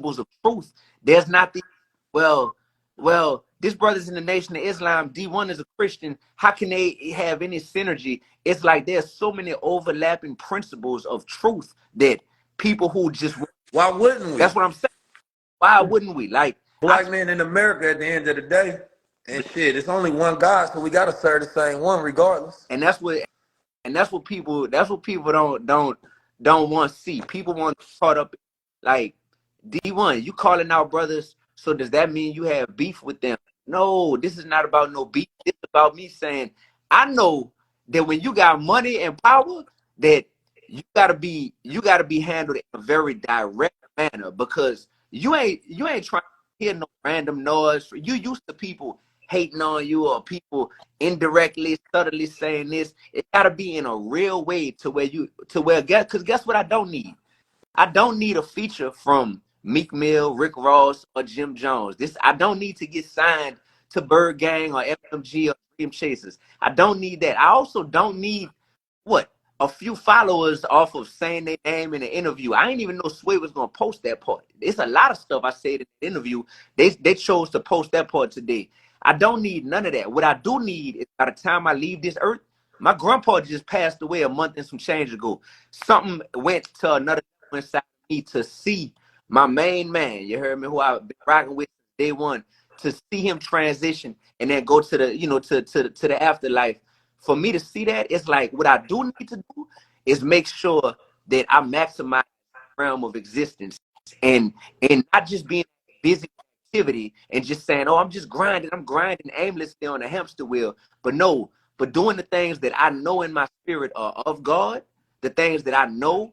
principles of truth. There's not the well, this brother's in the Nation of Islam. D1 is a Christian. How can they have any synergy? It's like there's so many overlapping principles of truth that people who just Why wouldn't we? That's what I'm saying. Why wouldn't we? Like black men in America at the end of the day, and shit, it's only one God, so we gotta serve the same one regardless. And that's what people don't want to see. People want to caught up like D1. You calling out brothers, so does that mean you have beef with them? No, this is not about no beef. It's about me saying I know that when you got money and power, that you gotta be handled in a very direct manner, because you ain't trying to hear no random noise. You used to people hating on you or people indirectly, subtly saying this. It gotta be in a real way to where guess what I don't need? I don't need a feature from Meek Mill, Rick Ross, or Jim Jones. I don't need to get signed to Bird Gang or FMG or Dream Chasers. I don't need that. I also don't need a few followers off of saying their name in an interview. I didn't even know Sway was gonna post that part. It's a lot of stuff I said in the interview. They chose to post that part today. I don't need none of that. What I do need is, by the time I leave this earth, my grandpa just passed away a month and some change ago. Something went to another inside of me to see my main man, you heard me, who I've been rocking with since day one, to see him transition and then go to the, to the afterlife. For me to see that, it's like what I do need to do is make sure that I maximize the realm of existence and not just being busy activity and just saying, oh, I'm grinding aimlessly on a hamster wheel. But no, but doing the things that I know in my spirit are of God, the things that I know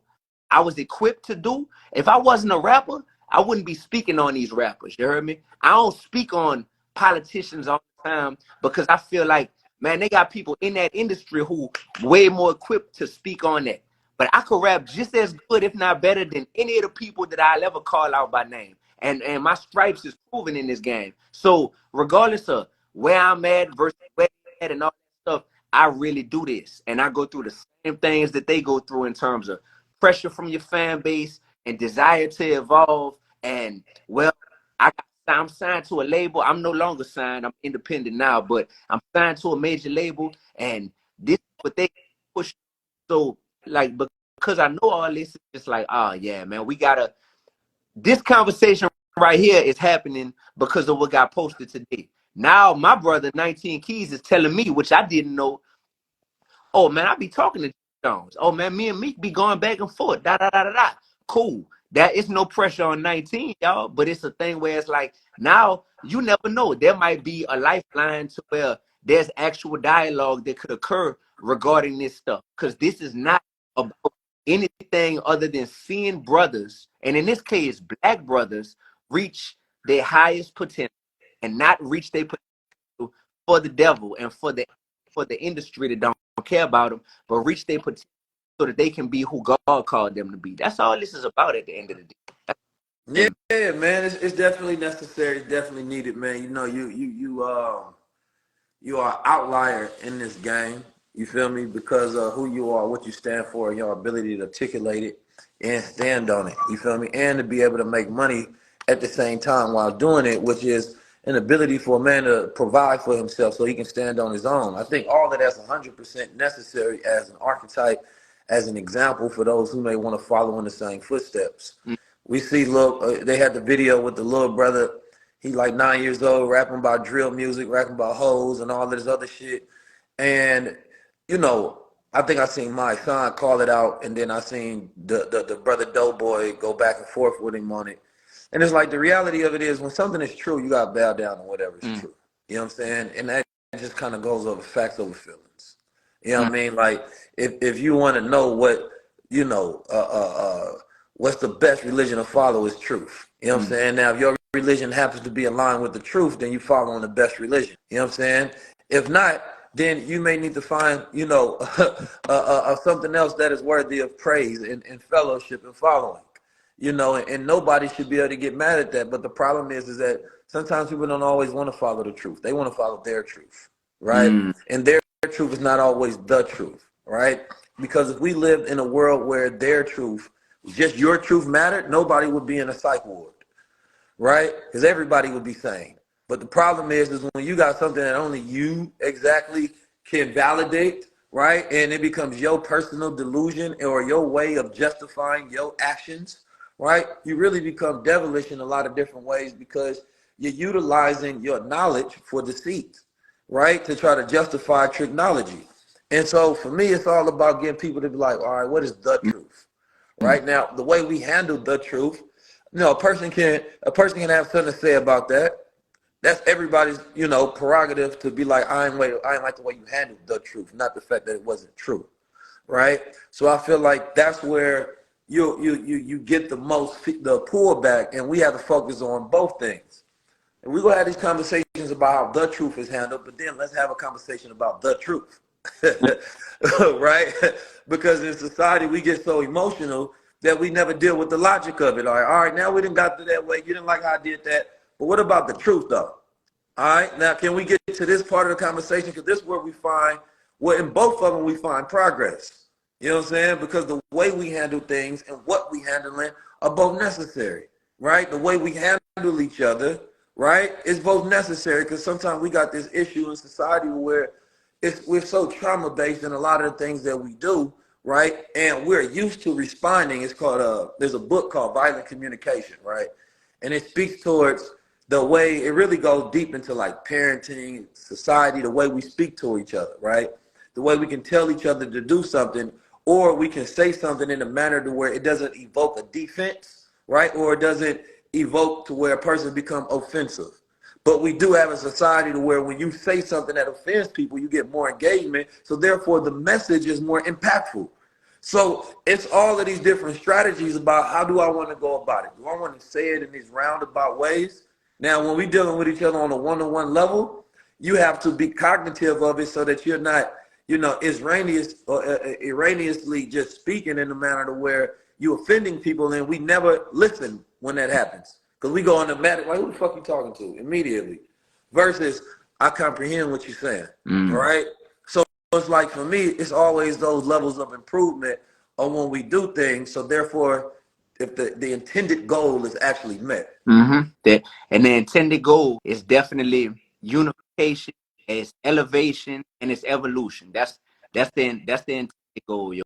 I was equipped to do. If I wasn't a rapper, I wouldn't be speaking on these rappers. You heard me? I don't speak on politicians all the time because I feel like, man, they got people in that industry who way more equipped to speak on that. But I could rap just as good, if not better, than any of the people that I'll ever call out by name. And my stripes is proven in this game. So regardless of where I'm at versus where I'm at and all that stuff, I really do this. And I go through the same things that they go through in terms of pressure from your fan base and desire to evolve. And well, I'm signed to a label. I'm no longer signed. I'm independent now, but I'm signed to a major label, and this is what they push. So, like, because I know all this, it's just like, oh yeah, man, this conversation right here is happening because of what got posted today. Now, my brother, 19 Keys, is telling me, which I didn't know. Oh man, I be talking to Jones. Oh man, me and Meek be going back and forth. Da da da da da. Cool. That is no pressure on 19, y'all. But it's a thing where it's like, now you never know. There might be a lifeline to where there's actual dialogue that could occur regarding this stuff. Because this is not about anything other than seeing brothers, and in this case, black brothers, reach their highest potential and not reach their potential for the devil and for the industry that don't care about them, but reach their potential so that they can be who God called them to be. That's all this is about at the end of the day. Yeah, man, it's definitely necessary. It's definitely needed, man. You know, you are outlier in this game. You feel me? Because of who you are, what you stand for, and your ability to articulate it and stand on it. You feel me? And to be able to make money at the same time while doing it, which is an ability for a man to provide for himself so he can stand on his own. I think all of that's 100% necessary as an archetype, as an example for those who may want to follow in the same footsteps. We see, look, they had the video with the little brother. He like 9 years old, rapping about drill music, rapping about hoes and all this other shit. And, you know, I think I seen my son call it out, and then I seen the brother Doughboy go back and forth with him on it. And it's like the reality of it is when something is true, you got to bow down to whatever is true. You know what I'm saying? And that just kind of goes over facts over feelings. You know what I mean? Like, if you want to know what, you know, what's the best religion to follow is truth. You know what I'm saying? Now, if your religion happens to be aligned with the truth, then you following the best religion. You know what I'm saying? If not, then you may need to find, you know, something else that is worthy of praise and fellowship and following. You know, and nobody should be able to get mad at that. But the problem is that sometimes people don't always want to follow the truth. They want to follow their truth, right? And their truth is not always the truth, right? Because if we lived in a world where their truth, just your truth mattered, nobody would be in a psych ward. right? Because everybody would be sane. But the problem is when you got something that only you exactly can validate, right? And it becomes your personal delusion or your way of justifying your actions, right? You really become devilish in a lot of different ways because you're utilizing your knowledge for deceit, right? To try to justify tricknology. And so for me, it's all about getting people to be like, all right, what is the truth? Right now, the way we handle the truth, a person can have something to say about that. That's everybody's, prerogative to be like, I ain't like the way you handled the truth, not the fact that it wasn't true, right? So I feel like that's where you get the most the pullback, and we have to focus on both things. And we're gonna have these conversations about how the truth is handled, but then let's have a conversation about the truth. Right? Because in society we get so emotional that we never deal with the logic of it. All right, now we didn't got to that way. You didn't like how I did that. But what about the truth though? All right, now can we get to this part of the conversation? Because this is where we find, well, in both of them we find progress. You know what I'm saying? Because the way we handle things and what we handle it are both necessary, right? The way we handle each other, right, is both necessary because sometimes we got this issue in society where we're so trauma based in a lot of the things that we do, right? And we're used to responding. It's called there's a book called Violent Communication, right? And it speaks towards the way it really goes deep into like parenting, society, the way we speak to each other, right? The way we can tell each other to do something, or we can say something in a manner to where it doesn't evoke a defense, right? Or it doesn't evoke to where a person become offensive. But we do have a society to where when you say something that offends people, you get more engagement. So therefore the message is more impactful. So it's all of these different strategies about how do I want to go about it? Do I want to say it in these roundabout ways? Now, when we're dealing with each other on a one-to-one level, you have to be cognitive of it so that you're not, erroneously just speaking in a manner to where you're offending people, and we never listen when that happens. Because we go on the matter, like, who the fuck you talking to? Immediately. Versus, I comprehend what you're saying, all right? So it's like, for me, it's always those levels of improvement on when we do things. So therefore, if the intended goal is actually met. And the intended goal is definitely unification, it's elevation, and it's evolution. That's the intended goal, yo.